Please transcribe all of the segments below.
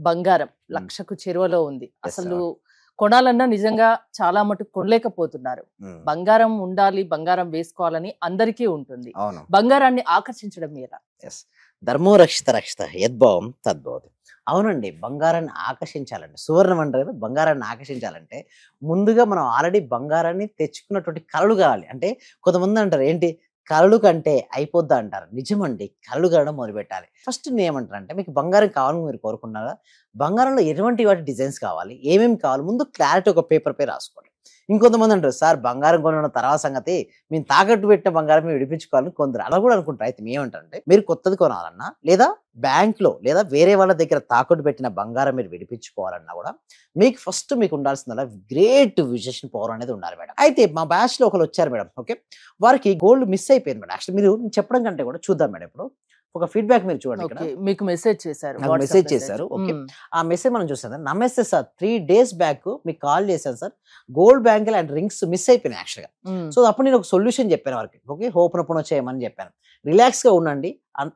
బంగారం ఉమ్, లక్షకు చేరువలో ఉంది. yes, అసలు అవును. కొనాలన్నా నిజంగా చాలా మటుకు కొనలేకపోతున్నారు. ఉమ్, బంగారం ఉండాలి, బంగారం వేసుకోవాలని అందరికీ ఉంటుంది. అవును. బంగారాన్ని ఆకర్షించడం ఎలా? ఎస్. ధర్మో రక్షిత రక్షిత యద్భావం తద్భవతి. అవునండి, బంగారాన్ని ఆకర్షించాలంటే, సువర్ణం అంటారు కదా, బంగారాన్ని ఆకర్షించాలంటే ముందుగా మనం ఆల్రెడీ బంగారాన్ని తెచ్చుకున్నటువంటి కళలు కావాలి. అంటే కొంతమంది అంటారు ఏంటి, కళలు కంటే అయిపోద్దా అంటారు. నిజమండి, కళలు కనడం మొదలుపెట్టాలి. ఫస్ట్ నేను ఏమంటానంటే, మీకు బంగారం కావాలని మీరు కోరుకున్నారా, బంగారంలో ఎటువంటి వాటి డిజైన్స్ కావాలి, ఏమేమి కావాలి, ముందు క్లారిటీ ఒక పేపర్ పై రాసుకోండి. ఇంకొంతమంది అంటారు, సార్ బంగారం కొనడం తర్వాత సంగతి, మేము తాకట్టు పెట్టిన బంగారం మేము విడిపించుకోవాలని కొందరు అలా కూడా అనుకుంటారు. అయితే మేమేమంటారంటే, మీరు కొత్తది కొనాలన్నా లేదా బ్యాంక్లో లేదా వేరే వాళ్ళ దగ్గర తాకట్టు పెట్టిన బంగారం మీరు విడిపించుకోవాలన్నా కూడా మీకు ఫస్ట్ మీకు ఉండాల్సిందల్లా గ్రేట్ విజేషన్ పవర్ అనేది ఉండాలి మేడం. అయితే మా బ్యాచ్ లో ఒకరు వచ్చారు మేడం. ఓకే, వారికి గోల్డ్ మిస్ అయిపోయింది మేడం. యాక్చువల్లీ మీరు చెప్పడం కంటే కూడా చూద్దాం మేడం. ఇప్పుడు ఒక ఫీడ్బ్యాక్ మీరు చూడండి. ఇక్కడ ఓకే, మీకు మెసేజ్ చేశారు, నాకు వాట్సాప్ మెసేజ్ మెసేజ్. చేశారు. ఓకే, ఆ మెసేజ్ మనం చూసాం సార్. నమస్తే సార్, 3 days బ్యాక్ మీకు కాల్ చేశాను sir, gold bangle and rings miss అయిపోయినాయి యాక్చువల్గా. సో అప్పుడు నేను ఒక సొల్యూషన్ చెప్పాను వారికి. ఓకే, హోపనొప్పున చేయమని చెప్పాను, రిలాక్స్గా ఉండండి.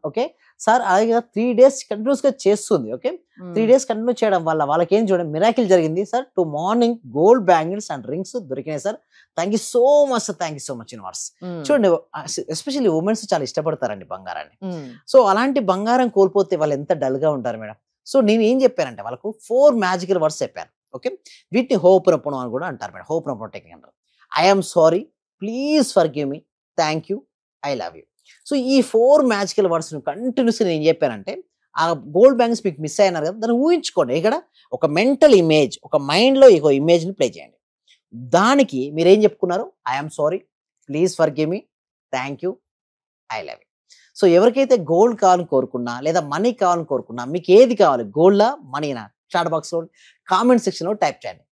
ఓకే సార్, అలాగే 3 days కంటిన్యూస్గా చేస్తుంది. ఓకే, 3 days కంటిన్యూ చేయడం వల్ల వాళ్ళకి ఏం చూడండి మిరాకిల్ జరిగింది sir. To morning gold bangles and rings దొరికినాయి sir. Thank you so much sir, thank you so much universe. చూడండి, ఎస్పెషల్లీ ఉమెన్స్ చాలా ఇష్టపడతారండి బంగారాన్ని. సో అలాంటి బంగారం కోల్పోతే వాళ్ళు ఎంత డల్గా ఉంటారు మేడం. సో నేను ఏం చెప్పానంటే వాళ్ళకు 4 మ్యాజికల్ వర్డ్స్ చెప్పాను. ఓకే, వీటిని హోపనొప్పున అని కూడా అంటారు మేడం. హోపనొప్పున టెక్నిక్ అంటారు. I'm sorry, please forgive me, thank you, I love you. So ఈ 4 మ్యాజికల్ వర్డ్స్ కంటిన్యూస్గా నేను చెప్పానంటే, ఆ గోల్డ్ బ్యాంగిల్స్ మీకు మిస్ అయినారు కదా, దాన్ని ఊహించుకోండి. ఇక్కడ ఒక మెంటల్ ఇమేజ్, ఒక మైండ్లో ఒక ఇమేజ్ని ప్లే చేయండి. దానికి మీరేం చెప్పుకున్నారు, I'm sorry, please forgive me, thank you, I love you. So ఎవరికైతే గోల్డ్ కావాలని కోరుకున్నా లేదా మనీ కావాలని కోరుకున్నా, మీకు ఏది కావాలి, గోల్డా మనీనా, చాట్ బాక్స్లో కామెంట్ సెక్షన్లో టైప్ చేయండి.